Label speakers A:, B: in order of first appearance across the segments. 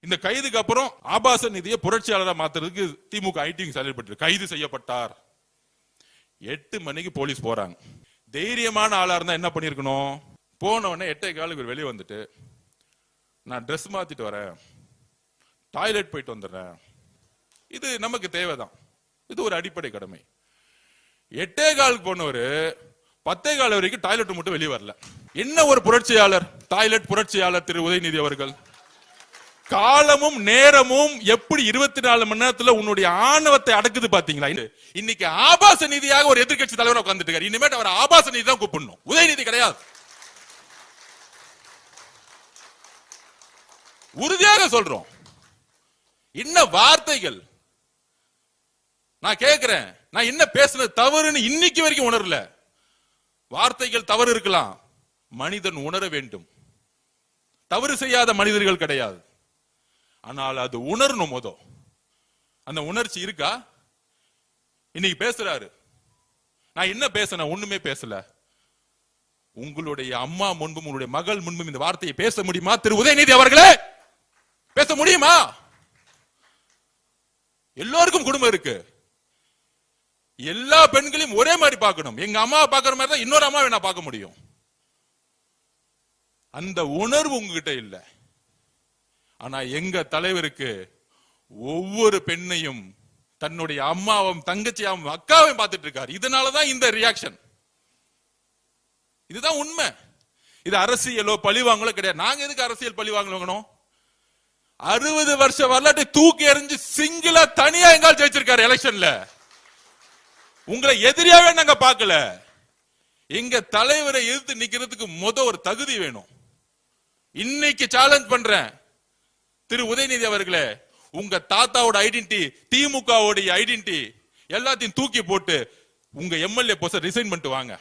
A: இந்த கைதுக்கு அப்புறம் ஆபாச நிதியை புரட்சியாளராக மாத்துறதுக்கு திமுக ஐடி செயல்பட்டு கைது செய்யப்பட்டார். 8 மணிக்கு போலீஸ் போறாங்க. தைரியமான ஆளா இருந்தா என்ன பண்ணிருக்கணும்? போன உடனே 8:15 வெளியே வந்துட்டு, நான் ட்ரெஸ் மாத்திட்டு வரேன், டாய்லெட் போயிட்டு வந்துடுறேன், இது நமக்கு தேவைதான், இது ஒரு அடிப்படை கடமை. 8:15 போனவரு 10:15 வரைக்கும் டாய்லெட் மட்டும் வெளியே வரல. என்ன ஒரு புரட்சியாளர், டாய்லெட் புரட்சியாளர் திரு உதயநிதி அவர்கள். காலமும் நேரமும் எப்படி 24 மணி நேரத்துல உன்னுடைய ஆணவத்தை அடக்குது பாத்தீங்களா? இன்னைக்கு ஆபாச நீதியாக ஒரு எதிர்கட்சி தலைவர் உட்கார்ந்துட்டு இருக்காரு. இனிமேட்டு அவர் ஆபாச நீதி தான் கூப்பிடணும், உதயநிதி கிடையாது. உறுதியாக சொல்றோம். என்ன வார்த்தைகள்! நான் கேட்கிறேன், நான் என்ன பேசுனது தவறுன்னு இன்னைக்கு வரைக்கும் உணரல. வார்த்தைகள் தவறு இருக்கலாம், மனிதன் உணர வேண்டும். தவறு செய்யாத மனிதர்கள் கிடையாது, ஆனால் அது உணரணும். அந்த உணர்ச்சி இருக்கா? இன்னைக்கு பேசுறாரு, நான் என்ன பேசின? ஒண்ணுமே பேசல. உங்களுடைய அம்மா முன்பும் உங்களுடைய மகள் முன்பும் இந்த வார்த்தையை பேச முடியுமா திரு உதயநிதி அவர்களே? பேச முடியுமா? எல்லோருக்கும் குடும்பம் இருக்கு, எல்லா பெண்களையும் ஒரே மாதிரி பார்க்கணும். எங்க அம்மா பார்க்கிற மாதிரி தான் இன்னொரு அம்மாவை நான் பார்க்க முடியும். அந்த உணர்வு உங்ககிட்ட இல்ல. ஆனா எங்க தலைவருக்கு ஒவ்வொரு பெண்ணையும் தன்னுடைய அம்மாவும் தங்கச்சியாவும் அக்காவையும் பார்த்துட்டு இருக்காரு. இதனாலதான் இந்த ரியாக்ஷன். இதுதான் உண்மை. இது அரசியலோ பழிவாங்களோ கிடையாது. நாங்க எதுக்கு அரசியல் பழி வாங்கணும்? 60 வருஷ வரலாற்றை தூக்கி எறிஞ்சு சிங்கிளா தனியா எங்கால் ஜெயிச்சிருக்காரு எலெக்ஷன்ல. உங்களை எதிரியாவே நாங்க பார்க்கல. எங்க தலைவரை எதிர்த்து நிக்கிறதுக்கு ஒரு தகுதி வேணும். இன்னைக்கு சேலஞ்ச் பண்றேன் திரு உதயநிதி அவர்களே, உங்க தாத்தாவோட ஐடென்டிட்டி, திமுகவோட ஐடென்டிட்டி எல்லாத்தையும் தூக்கி போட்டு உங்க எம்எல்ஏ போஸ்ட ரிசைன் பண்ணிட்டு வாங்க.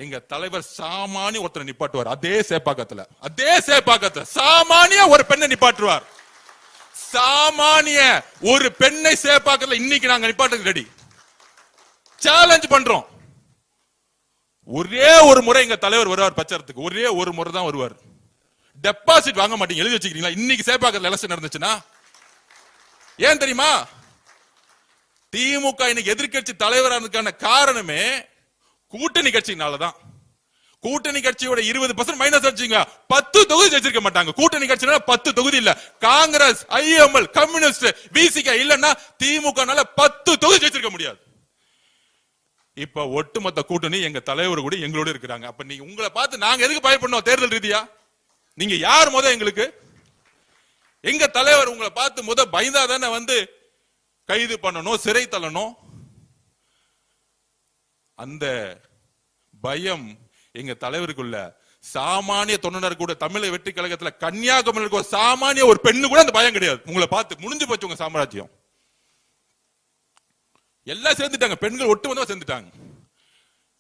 A: எங்க தலைவர் சாமானிய ஒருத்தரை நிப்பாட்டுவார். அதே சேப்பாக்கத்துல சாமானிய ஒரு பெண்ணை நிப்பாட்டுவார். சாமானிய ஒரு பெண்ணை சேப்பாக்கத்துல இன்னைக்கு நாங்க நிப்பாட்டுக்கு ரெடி. சேலஞ்ச் பண்றோம். ஒரே ஒரு முறை எங்க தலைவர் வருவார் பிரச்சாரத்துக்கு, ஒரே ஒரு முறை தான் வருவார். டெபாசிட் வாங்க மாட்டீங்க, எழுதி வச்சுக்கிறீங்களா? இன்னைக்கு சேப்பாக்கத்துல எலெக்ஷன் நடந்துச்சுன்னா ஏன் தெரியுமா? திமுக இன்னைக்கு எதிர்கட்சி தலைவரானதுக்கான காரணமே கூட்டணி கட்சினாலதான். கூட்டணி கட்சியோட 20% மைனஸ் வச்சுங்க, 10 தொகுதி ஜெயிச்சிருக்க மாட்டாங்க. கூட்டணி கட்சினால 10 தொகுதி இல்ல. காங்கிரஸ், ஐஎம்எல், கம்யூனிஸ்ட், விசிக இல்லன்னா திமுகனால 10 தொகுதி ஜெயிச்சிருக்க முடியாது. இப்ப ஒட்டுமொத்த கூட்டணி எங்க தலைவர் கூட எங்களோட இருக்கிறாங்க. அப்ப நீங்க உங்களை பார்த்து நாங்க எதுக்கு பயப்படணும்? தேர்தல் ரீதியா நீங்க யார்? எங்களுக்கு எங்க தலைவர் உங்களை பார்த்து பயந்தா தானே வந்து கைது பண்ணணும், சிறை தள்ளணும். அந்த பயம் எங்க தலைவருக்குள்ள. சாமானிய தொண்டனர் கூட தமிழக வெற்றி கழகத்துல கன்னியாகுமரி சாமானிய ஒரு பெண்ணு கூட அந்த பயம் கிடையாது. உங்களை பார்த்து முடிஞ்சு போச்சு உங்க சாம்ராஜ்யம். எல்லாம் சேர்ந்துட்டாங்க, பெண்கள் ஒட்டுமொத்தமா சேர்ந்துட்டாங்க.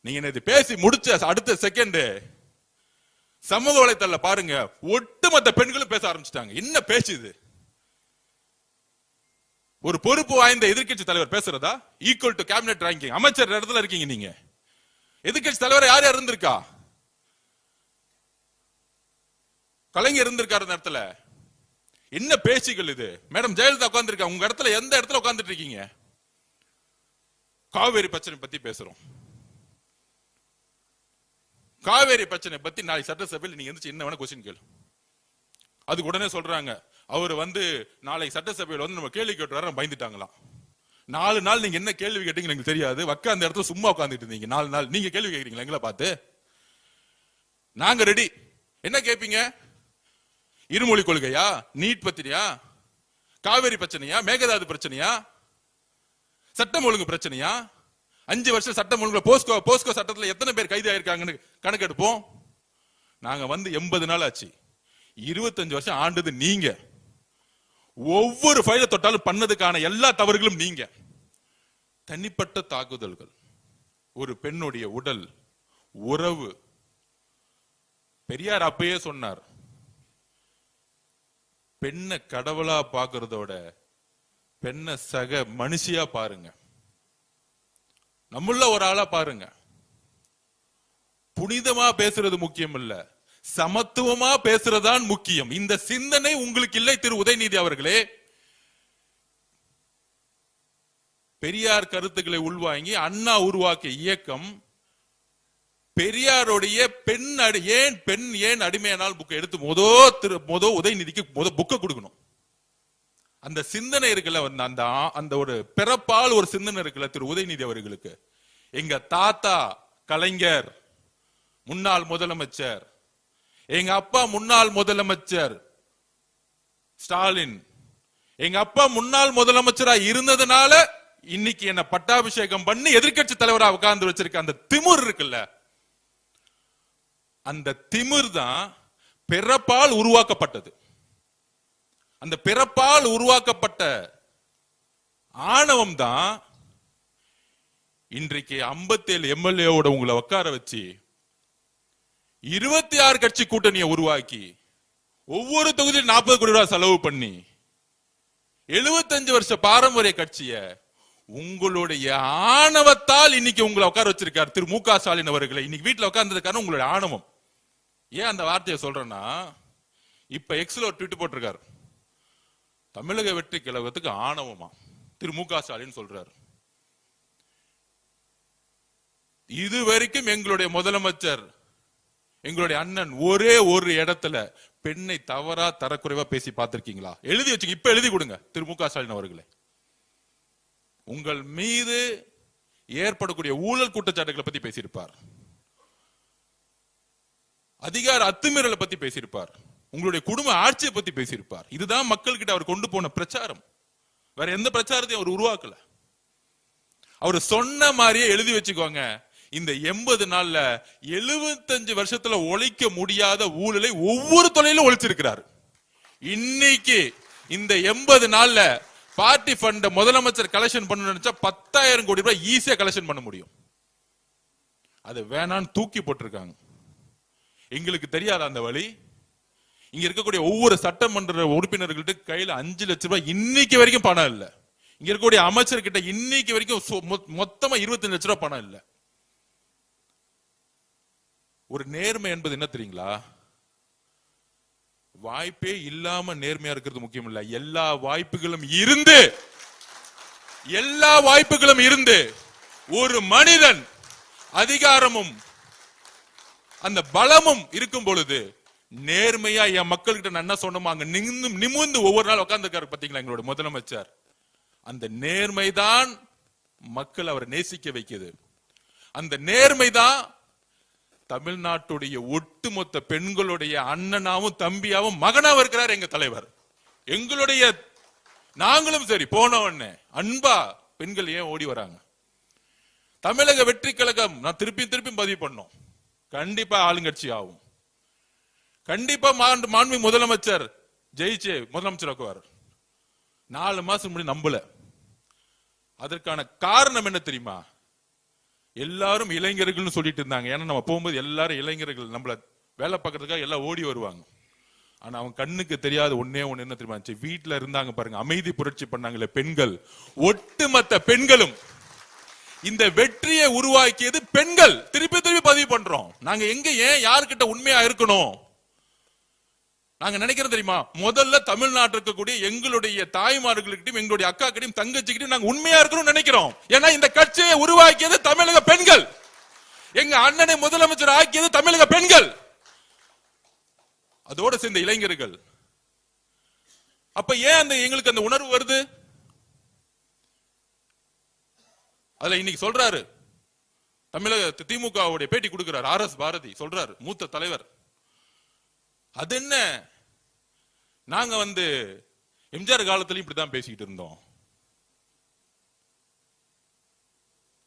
A: நீங்க இது பேசி முடிச்ச அடுத்த செகண்ட் சமூக வலைத்தள பாருங்க, ஒட்டுமொத்த பெண்களும் பேச ஆரம்பிச்சிட்டாங்க. என்ன பேசுது? ஒரு பொறுப்பு வாய்ந்த எதிர்கட்சி தலைவர் பேசுறதா? ஈக்குவல் டு கேபினெட் ரேங்கிங், அமைச்சர் இடத்துல இருக்கீங்க நீங்க. எதிர்கட்சி தலைவர் யார் யார் இருந்திருக்கா? கலைஞர் இருந்திருக்காரு அந்த இடத்துல. என்ன பேச்சுகள் இது? மேடம் ஜெயலலிதா உட்கார்ந்து இருக்கா, உங்க இடத்துல எந்த இடத்துல உட்கார்ந்துட்டு இருக்கீங்க? காவேரி பிரச்சனை பத்தி பேசுறோம். காவேரி பிரச்சனை பத்தி நாளைக்கு சட்டசபையில் நீங்க எந்திரிச்சு என்ன வேணா கொஸ்டின் கேளு. அதுக்கு உடனே சொல்றாங்க, அவர் வந்து நாளைக்கு சட்டசபையில் வந்து நம்ம கேள்வி கேட்டு வர பயந்துட்டாங்களாம். 4 நாள் நீங்க என்ன கேள்வி கேட்டீங்கன்னு எனக்கு தெரியாது. அந்த இடத்துல சும்மா உட்காந்துட்டு இருந்தீங்க 4 நாள். நீங்க கேள்வி கேட்கறீங்களா எங்களை பார்த்து? நாங்க ரெடி. என்ன கேட்பீங்க? இருமொழி கொள்கையா, நீட் பத்திரியா, காவேரி பிரச்சனையா, மேகதாது பிரச்சனையா, சட்டம் ஒழுங்கு பிரச்சனையா, 5 வருஷம் சட்டம் ஒழுங்குல போஸ்கோ சட்டத்துல எத்தனை பேர் கைது ஆயிருக்காங்கன்னு கணக்கெடுப்போம். நாங்க வந்து 80 நாள் ஆச்சு. 25 வருஷம் ஆண்டது நீங்க. ஒவ்வொரு ஃபைல தொட்டாலும் பண்ணதுக்கான எல்லா தவறுகளும் நீங்க. தனிப்பட்ட தாக்குதல்கள், ஒரு பெண்ணுடைய உடல், உறவு. பெரியார் அப்பயே சொன்னார், பெண்ணை கடவுளா பாக்குறதோட பெண்ணை சக மனுஷியா பாருங்க, நம்மள ஒரு ஆளா பாருங்க. புனிதமா பேசுறது முக்கியம் இல்ல, சமத்துவமா பேசுறதான் முக்கியம். இந்த சிந்தனை உங்களுக்கு இல்லை திரு உதயநிதி அவர்களே. பெரியார் கருத்துக்களை உள்வாங்கி அண்ணா உருவாக்கிய இயக்கம் பெரியாருடைய பெண் ஏன் அடிமையானால் புக்கை எடுத்து மொத உதயநிதிக்கு புக்கை கொடுக்கணும். அந்த சிந்தனை இருக்குல்ல, அந்த ஒரு பிறப்பால் ஒரு சிந்தனை இருக்குல்ல திரு உதயநிதி அவர்களுக்கு. எங்க தாத்தா கலைஞர் முன்னாள் முதலமைச்சர், எங்க அப்பா முன்னாள் முதலமைச்சர் ஸ்டாலின், எங்க அப்பா முன்னாள் முதலமைச்சரா இருந்ததுனால இன்னைக்கு என்ன பட்டாபிஷேகம் பண்ணி எதிர்கட்சி தலைவரா உட்கார்ந்து வச்சிருக்க அந்த திமிர் இருக்குல்ல, அந்த திமிர் தான் பிறப்பால் உருவாக்கப்பட்டது. அந்த பிறப்பால் உருவாக்கப்பட்ட ஆணவம் தான் இன்றைக்கு 57 எம்எல்ஏவோட உங்களை உட்கார வச்சு 26 கட்சி கூட்டணியை உருவாக்கி ஒவ்வொரு தொகுதியில் 40 கோடி ரூபாய் செலவு பண்ணி 75 வருஷ பாரம்பரிய கட்சியை உங்களுடைய ஆணவத்தால் இன்னைக்கு உங்களை உட்கார வச்சிருக்காரு திரு மு.க. ஸ்டாலின் அவர்களை. இன்னைக்கு வீட்டுல உட்கார்ந்ததுக்கான உங்களுடைய ஆணவம். ஏன் அந்த வார்த்தையை சொல்றேன்னா, இப்ப எக்ஸ்ல ஒரு ட்வீட் போட்டிருக்காரு, தமிழக வெற்றி கழகத்துக்கு ஆணவமா திரு மு.க. ஸ்டாலின் சொல்றாரு. இதுவரைக்கும் எங்களுடைய முதலமைச்சர் எங்களுடைய அண்ணன் ஒரே ஒரு இடத்துல பெண்ணை தவறா தரக்குறைவா பேசி பார்த்திருக்கீங்களா? எழுதி வச்சுங்க, இப்ப எழுதி கொடுங்க திரு மு.க. ஸ்டாலின் அவர்களே. உங்கள் மீது ஏற்படக்கூடிய ஊழல் குற்றச்சாட்டுகளை பத்தி பேசியிருப்பார், அதிகார அத்துமீறலை பத்தி பேசியிருப்பார், உங்களுடைய குடும்ப ஆட்சியை பத்தி பேசியிருப்பார். இதுதான் மக்கள் கிட்ட அவர் கொண்டு போன பிரச்சாரம். வேற எந்த பிரச்சாரத்தையும் அவர் உருவாக்கல. அவர் சொன்ன மாதிரியே எழுதி வச்சுக்கோங்க, இந்த 80 நாள்ல 75 வருஷத்துல ஒழிக்க முடியாத ஊழலை ஒவ்வொரு தொழிலும் ஒழிச்சிருக்கிறார். இன்னைக்கு இந்த 80 நாள்ல பார்ட்டி ஃபண்ட் முதலமைச்சர் கலெக்ஷன் பண்ண நினைச்சா 10,000 கோடி ரூபாய் ஈஸியா கலெக்ஷன் பண்ண முடியும். அது வேணான்னு தூக்கி போட்டிருக்காங்க. எங்களுக்கு தெரியாத அந்த வழி. இங்க இருக்கக்கூடிய ஒவ்வொரு சட்டமன்ற உறுப்பினர்கள்ட்ட கையில 5 லட்சம் ரூபாய் இன்னைக்கு வரைக்கும் பணம் இல்ல. இங்க இருக்கக்கூடிய அமைச்சர்கிட்ட இன்னைக்கு வரைக்கும் மொத்தமா 25 லட்சம் ரூபாய் பணம் இல்ல. ஒரு நேர்மை என்பது என்ன தெரியுங்களா? வாய்ப்பே இல்லாம நேர்மையா இருக்கிறது முக்கியம் இல்ல. எல்லா வாய்ப்புகளும் இருந்து ஒரு மனிதன் அதிகாரமும் அந்த பலமும் இருக்கும் பொழுது நேர்மையா என் மக்கள் கிட்ட நான் என்ன சொன்னோமோ அங்க நிமிர்ந்து ஒவ்வொரு நாள் உட்கார்ந்துருக்காரு பாத்தீங்களா எங்களோட முதலமைச்சர். அந்த நேர்மைதான் மக்கள் அவரை நேசிக்க வைக்குது. அந்த நேர்மைதான் தமிழ்நாட்டுடைய ஒட்டுமொத்த பெண்களுடைய அண்ணனாவும் தம்பியாவும் மகனாவும் இருக்கிறார் எங்க தலைவர். எங்களுடைய நாங்களும் சரி போன உடனே அன்பா பெண்கள் ஏன் ஓடி வராங்க? தமிழக வெற்றி கழகம் நான் திருப்பி பதிவு பண்ணோம், கண்டிப்பா ஆளுங்கட்சி ஆகும். கண்டிப்பா மாண்பு முதலமைச்சர் ஜெயிச்சு முதலமைச்சர் ஆக்குவார். 4 மாசம் முன்னாடி நம்பல. அதற்கான காரணம் என்ன தெரியுமா? எல்லாரும் இளைஞர்கள் சொல்லிட்டு இருந்தாங்க. ஏன்னா நம்ம போகும்போது எல்லாரும் இளைஞர்கள் நம்மள வேலை பார்க்கறதுக்காக எல்லாம் ஓடி வருவாங்க. ஆனா அவங்க கண்ணுக்கு தெரியாத ஒண்ணு என்ன தெரியுமா? வீட்டுல இருந்தாங்க பாருங்க, அமைதி புரட்சி பண்ணாங்களே பெண்கள், ஒட்டுமொத்த பெண்களும் இந்த வெற்றியை உருவாக்கியது பெண்கள். திருப்பி பதிவு பண்றோம். நாங்க எங்க ஏன் யாருக்கிட்ட உண்மையா இருக்கணும்? நாங்க நினைக்கிறோம் தெரியுமா? முதல்ல தமிழ்நாட்டில் இருக்கக்கூடிய எங்களுடைய தாய்மார்களுக்கிட்டையும் எங்களுடைய அக்கா கிட்டையும் தங்கச்சிக்கிட்டையும் நாங்க உண்மையா இருக்கணும்னு நினைக்கிறோம். ஏன்னா இந்த கட்சியை உருவாக்கியது தமிழக பெண்கள். எங்க அண்ணனை முதலமைச்சர் ஆக்கியது தமிழக பெண்கள், அதோட சேர்ந்த இளைஞர்கள். அப்ப ஏன் எங்களுக்கு அந்த உணர்வு வருது? அதுல இன்னைக்கு சொல்றாரு, தமிழக திமுகவுடைய பேட்டி கொடுக்கிறார் RS பாரதி, சொல்றாரு மூத்த தலைவர், அது என்ன நாங்க எம்ஜிஆர் காலத்துல இப்படிதான் பேசிக்கிட்டு இருந்தோம்,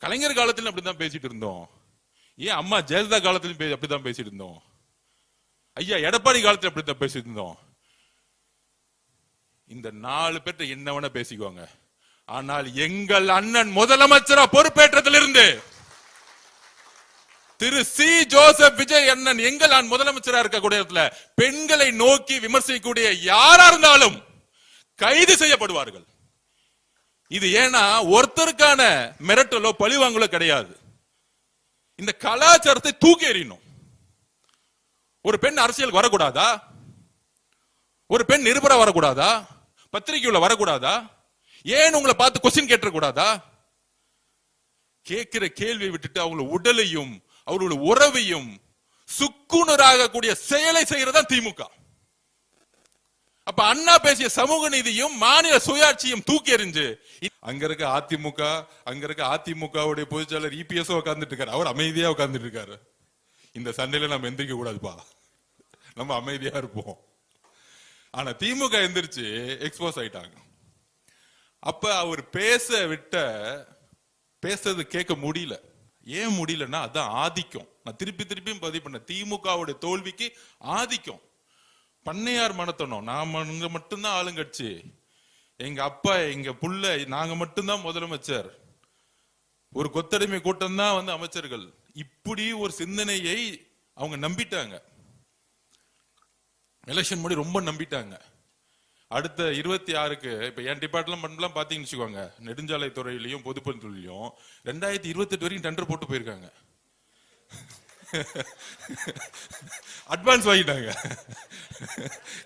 A: கலைஞர் காலத்திலும் அப்படிதான் பேசிட்டு இருந்தோம், ஏன் அம்மா ஜெயலலிதா காலத்திலும் அப்படிதான் பேசிட்டு இருந்தோம், ஐயா எடப்பாடி காலத்துல அப்படித்தான் பேசிட்டு இருந்தோம். இந்த 4 பேர்ட்ட என்ன வேணா பேசிக்குவாங்க. ஆனால் எங்கள் அண்ணன் முதலமைச்சரா பொறுப்பேற்றதிலிருந்து திரு சி ஜோசப் விஜய் அண்ணன் எங்கள் முதலமைச்சரா இருக்கக்கூடிய இடத்துல பெண்களை நோக்கி விமர்சிக்கக்கூடிய யாரா இருந்தாலும் கைது செய்யப்படுவார்கள். இது ஏன்னா ஒருத்தருக்கான மிரட்டலோ பழிவாங்கலோ கிடையாது. இந்த கலாச்சாரத்தை தூக்கி எறியணும். ஒரு பெண் அரசியல் வரக்கூடாதா? ஒரு பெண் நிருபரா வரக்கூடாதா? பத்திரிகையுள்ள வரக்கூடாதா? ஏன் உங்களை பார்த்து கொஸ்டின் கேட்ட கூடாதா? கேட்கிற கேள்வியை விட்டுட்டு அவங்களோட உடலையும் அவர்களோட உறவையும் சுக்குனராக கூடிய செயலை செய்யறதா திமுக. அப்ப அண்ணா பேசிய சமூக நீதியும் மாநில சுயாட்சியும் தூக்கி எறிஞ்சு அங்க இருக்க அதிமுக, அங்க இருக்க அதிமுகவுடைய பொதுச்செயலர் இபிஎஸ் உட்கார்ந்துட்டு இருக்காரு. அவர் அமைதியா உட்கார்ந்துட்டு இருக்காரு. இந்த சண்டையில நம்ம எந்திரிக்க கூடாதுப்பா, நம்ம அமைதியா இருப்போம். ஆனா திமுக எந்திரிச்சு எக்ஸ்போஸ் ஆயிட்டாங்க. அப்ப அவர் பேசுறது கேட்க முடியல. ஏன் முடியலன்னா அதான் ஆதிக்கம். நான் திருப்பியும் பதிவு பண்ண திமுகவுடைய தோல்விக்கு ஆதிக்கம். பண்ணையார் மனத்தனம், நாம மட்டும்தான் ஆளுங்கட்சி, எங்க அப்பா எங்க புள்ள நாங்க மட்டும்தான் முதலமைச்சர், ஒரு கொத்தடிமை கூட்டம் தான் வந்து அமைச்சர்கள், இப்படி ஒரு சிந்தனையை அவங்க நம்பிட்டாங்க. எலெக்ஷன் முன்னாடி ரொம்ப நம்பிட்டாங்க. அடுத்த 26க்கு இப்ப என் டிபார்ட்மெண்ட்லாம் பாத்தீங்கன்னு வச்சுக்கோங்க, நெடுஞ்சாலை துறையிலையும் பொதுப்பணித்துறையிலையும் 2028 வரைக்கும் டெண்டர் போட்டு போயிருக்காங்க. அட்வான்ஸ் வாங்கிட்டாங்க.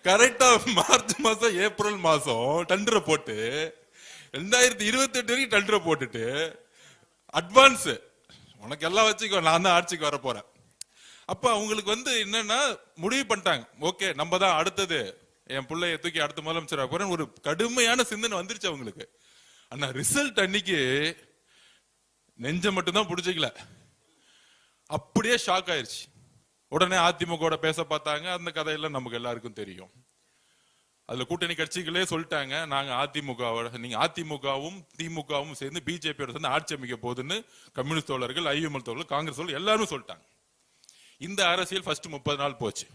A: கரெக்டா மார்ச் மாசம் ஏப்ரல் மாசம் டெண்டரை போட்டு 2028 வரைக்கும் டெண்டரை போட்டுட்டு அட்வான்ஸ் உனக்கு எல்லாம் வச்சுக்கோ, நான் தான் ஆட்சிக்கு வர போறேன். அப்ப அவங்களுக்கு வந்து என்னன்னா முடிவு பண்ணிட்டாங்க, ஓகே நம்ம தான் அடுத்தது, என் பிள்ளைய தூக்கி அடுத்த முதலமைச்சர் போறேன். ஒரு கடுமையான சிந்தனை வந்துருச்சு அவங்களுக்கு. ஆனா ரிசல்ட் அன்னைக்கு நெஞ்ச மட்டும்தான் பிடிச்சிக்கல, அப்படியே ஷாக் ஆயிருச்சு. உடனே அதிமுக பேச பார்த்தாங்க. அந்த கதையெல்லாம் நமக்கு எல்லாருக்கும் தெரியும். அதுல கூட்டணி கட்சிகளே சொல்லிட்டாங்க, நாங்க நீங்க அதிமுகவும் திமுகவும் சேர்ந்து பிஜேபியோட சேர்ந்து ஆட்சி அமைக்க போகுதுன்னு கம்யூனிஸ்ட் தோழர்கள், ஐஎம்எல் தோழர்கள், காங்கிரஸ் தோழர்கள் எல்லாரும் சொல்லிட்டாங்க. இந்த அரசியல் ஃபர்ஸ்ட் 30 நாள் போச்சு.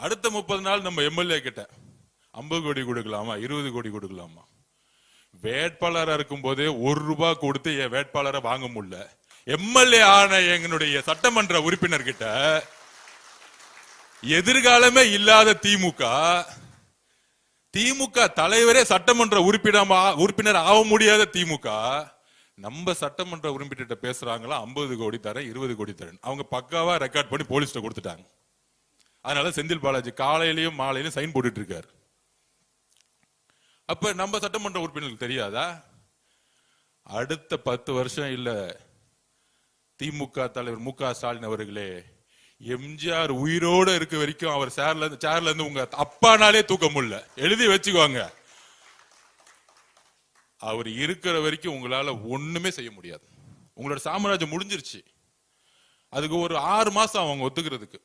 A: அடுத்த 30 நாள் நம்ம எம்எல்ஏ கிட்ட 50 கோடி கொடுக்கலாமா, 20 கோடி கொடுக்கலாமா? வேட்பாளரா இருக்கும் போதே 1 ரூபாய் கொடுத்து என் வேட்பாளரை வாங்க முடியல. எம்எல்ஏ ஆன எங்களுடைய சட்டமன்ற உறுப்பினர் கிட்ட எதிர்காலமே இல்லாத திமுக தலைவரே சட்டமன்ற உறுப்பினர் ஆக முடியாத திமுக நம்ம சட்டமன்ற உறுப்பினர் பேசுறாங்களா 50 கோடி தரேன், 20 கோடி தரேன். அவங்க பக்காவா ரெக்கார்ட் பண்ணி போலீஸ்ல கொடுத்துட்டாங்க. அதனால செந்தில் பாலாஜி காலையிலயும் மாலையிலும் சைன் போட்டுட்டு இருக்காரு. அப்ப நம்ம சட்டமன்ற உறுப்பினருக்கு தெரியாதா? அடுத்த 10 வருஷம் இல்ல, திமுக தலைவர் மு.க. ஸ்டாலின் அவர்களே, எம்ஜிஆர் உயிரோட இருக்க வரைக்கும் அவர் சேர்ல இருந்து உங்க அப்பானாலே தூக்க முடியல, எழுதி வச்சுக்கோங்க. அவர் இருக்கிற வரைக்கும் உங்களால ஒண்ணுமே செய்ய முடியாது. உங்களோட சாம்ராஜ்யம் முடிஞ்சிருச்சு. அதுக்கு ஒரு 6 மாசம் அவங்க ஒத்துக்கிறதுக்கு.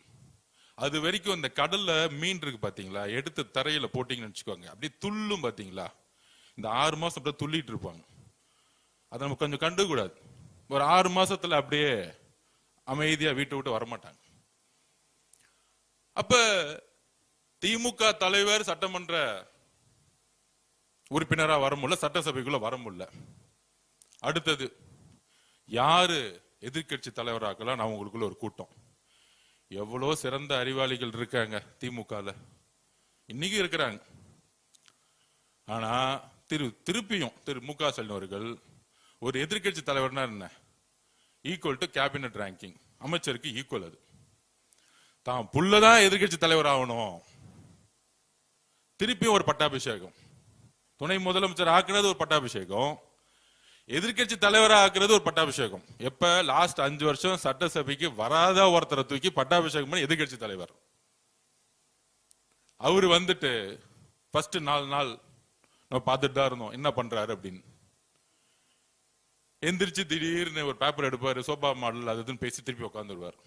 A: அது வரைக்கும் இந்த கடல்ல மீன் இருக்கு பாத்தீங்களா, எடுத்து தரையில போட்டீங்கன்னு வச்சுக்கோங்க, அப்படியே துள்ளும் பாத்தீங்களா, இந்த 6 மாசம் அப்படியே துள்ளிட்டு இருப்பாங்க. அதை நம்ம கொஞ்சம் கண்டு கூடாது. ஒரு 6 மாசத்துல அப்படியே அமைதியா வீட்டை விட்டு வரமாட்டாங்க. அப்ப திமுக தலைவர் சட்டமன்ற உறுப்பினரா வர முடியல, சட்டசபைக்குள்ள வர முடியல. அடுத்தது யாரு எதிர்கட்சி தலைவராக்கலாம்? நான் உங்களுக்குள்ள ஒரு கூட்டம். எவ்வளவு சிறந்த அறிவாளிகள் இருக்காங்க திமுகல, இன்னைக்கு இருக்கிறாங்க. ஆனா திருப்பியும் மு.க. ஸ்டாலின் அவர்கள் ஒரு எதிர்கட்சி தலைவர்னா என்ன, ஈக்குவல் டு கேபினட் ரேங்கிங், அமைச்சருக்கு ஈக்குவல். அது தான் புள்ளதான் எதிர்கட்சி தலைவர் ஆகணும். திருப்பியும் ஒரு பட்டாபிஷேகம், துணை முதலமைச்சர் ஆக்குறது ஒரு பட்டாபிஷேகம், எதிர்கட்சி தலைவரா ஆக்குறது ஒரு பட்டாபிஷேகம். எப்ப லாஸ்ட் 5 வருஷம் சட்டசபைக்கு வராத ஒருத்தரை தூக்கி பட்டாபிஷேகம் பண்ணி எதிர்கட்சி தலைவர். அவரு வந்துட்டு ஃபர்ஸ்ட் 4 நாள் நம்ம பார்த்துட்டு தான் இருந்தோம் என்ன பண்றாரு அப்படின்னு. எந்திரிச்சு திடீர்னு ஒரு பேப்பர் எடுப்பாரு, சோபா மாடல் அதுன்னு பேசி திருப்பி உட்காந்துருவார்.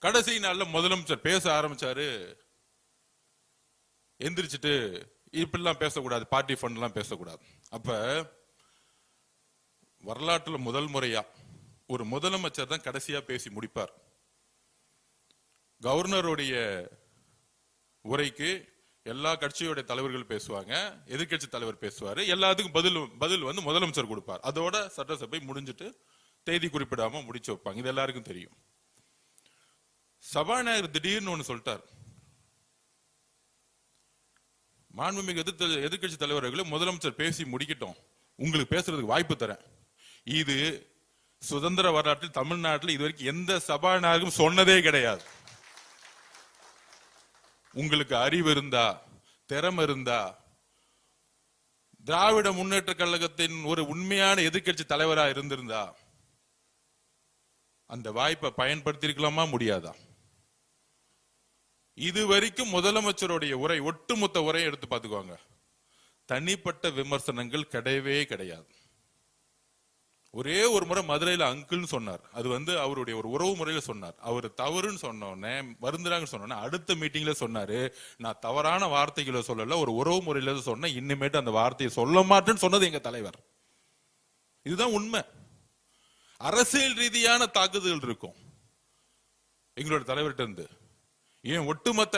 A: கடைசி நாள்ல முதலமைச்சர் பேச ஆரம்பிச்சாரு. எந்திரிச்சிட்டு இப்படிலாம் பேசக்கூடாது, பார்ட்டி ஃபண்ட் எல்லாம் பேசக்கூடாது. அப்ப வரலாற்றுல முதல் முறையா ஒரு முதலமைச்சர் தான் கடைசியா பேசி முடிப்பார். கவர்னருடைய உரைக்கு எல்லா கட்சியோட தலைவர்கள் பேசுவாங்க, எதிர்கட்சி தலைவர் பேசுவாரு, எல்லாத்துக்கும் பதில் வந்து முதலமைச்சர் கொடுப்பார். அதோட சட்டசபை முடிஞ்சிட்டு தேதி குறிப்பிடாம முடிச்சு வைப்பாங்க. இது எல்லாருக்கும் தெரியும். சபாநாயகர் திடீர்னு ஒண்ணு சொல்லிட்டார், மாண்புமிகு எதிர்கட்சி தலைவர்களே முதலமைச்சர் பேசி முடிக்கட்டும், உங்களுக்கு பேசுறதுக்கு வாய்ப்பு தரேன். இது சுதந்திர வரலாற்றில் தமிழ்நாட்டில் இதுவரைக்கும் எந்த சபாநாயகரும் சொன்னதே கிடையாது. உங்களுக்கு அறிவு இருந்தா, திறமை இருந்தா, திராவிட முன்னேற்ற கழகத்தின் ஒரு உண்மையான எதிர்க்கட்சி தலைவராக இருந்திருந்தா அந்த வாய்ப்பை பயன்படுத்தி இருக்கலாமா, முடியாதா? இதுவரைக்கும் முதலமைச்சருடைய உரை, ஒட்டுமொத்த உரையை எடுத்து பார்த்துக்கோங்க, தனிப்பட்ட விமர்சனங்கள் கிடையவே கிடையாது. ஒரே ஒரு முறை மதுரையில் அங்கிள்னு சொன்னார். அது அவருடைய ஒரு உறவு முறையில சொன்னார். அவர் தவறுன்னு சொன்னோன்னே, வருந்துறாங்கன்னு சொன்னோன்னே அடுத்த மீட்டிங்ல சொன்னாரு, நான் தவறான வார்த்தைகளை சொல்லல, ஒரு உறவு முறையில சொன்னேன், இனிமேட்டு அந்த வார்த்தையை சொல்ல மாட்டேன்னு சொன்னது எங்க தலைவர். இதுதான் உண்மை. அரசியல் ரீதியான தாக்குதல் இருக்கும் எங்களோட தலைவர்கிட்ட இருந்து. ஏன் ஒட்டுமொத்த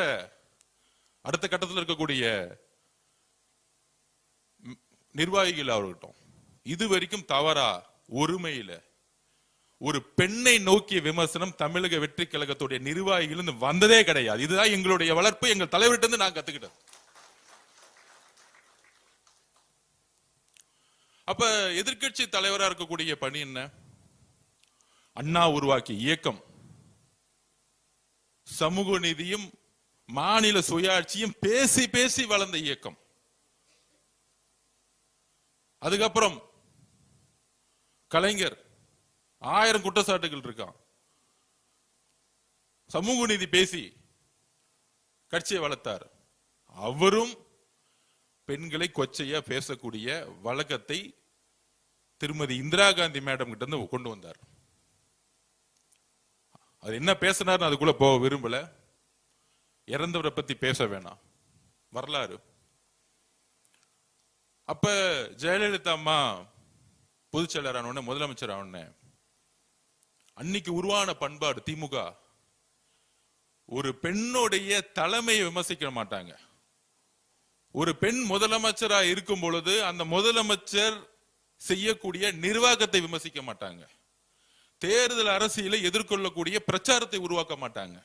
A: அடுத்த கட்டத்தில் இருக்கக்கூடிய நிர்வாகிகள் அவர்கிட்ட இது வரைக்கும் தவறா ஒருமையில ஒரு பெண்ணை நோக்கிய விமர்சனம் தமிழக வெற்றி கழகத்துடைய நிர்வாகிகள் வந்ததே கிடையாது. இதுதான் எங்களுடைய வளர்ப்பு, எங்கள் தலைவர்கிட்ட இருந்து நான் கத்துக்கிட்டேன். அப்ப எதிர்கட்சி தலைவரா இருக்கக்கூடிய பணி என்ன? அண்ணா உருவாக்கிய இயக்கம் சமூக நீதியும் மாநில சுயாட்சியும் பேசி பேசி வளர்ந்த இயக்கம். அதுக்கப்புறம் கலைஞர் 1000 குற்றச்சாட்டுகள் இருக்கான், சமூக நீதி பேசி கட்சியை வளர்த்தார். அவரும் பெண்களை கொச்சையா பேசக்கூடிய வழக்கத்தை திருமதி இந்திரா காந்தி மேடம் கிட்ட இருந்து கொண்டு வந்தார். அது என்ன பேசினார் அதுக்குள்ள போக விரும்பல, இறந்தவரை பத்தி பேச வேணாம், வரலாறு. அப்ப ஜெயலலிதா அம்மா பொதுச் செயலர் ஆன, முதலமைச்சர் ஆன அன்னைக்கு உருவான பண்பாடு திமுக, ஒரு பெண்ணுடைய தலைமையை விமர்சிக்க மாட்டாங்க. ஒரு பெண் முதலமைச்சரா இருக்கும் பொழுது அந்த முதலமைச்சர் செய்யக்கூடிய நிர்வாகத்தை விமர்சிக்க மாட்டாங்க. தேர்தல் அரசியலை எதிர்கொள்ளக்கூடிய பிரச்சாரத்தை உருவாக்க மாட்டாங்க.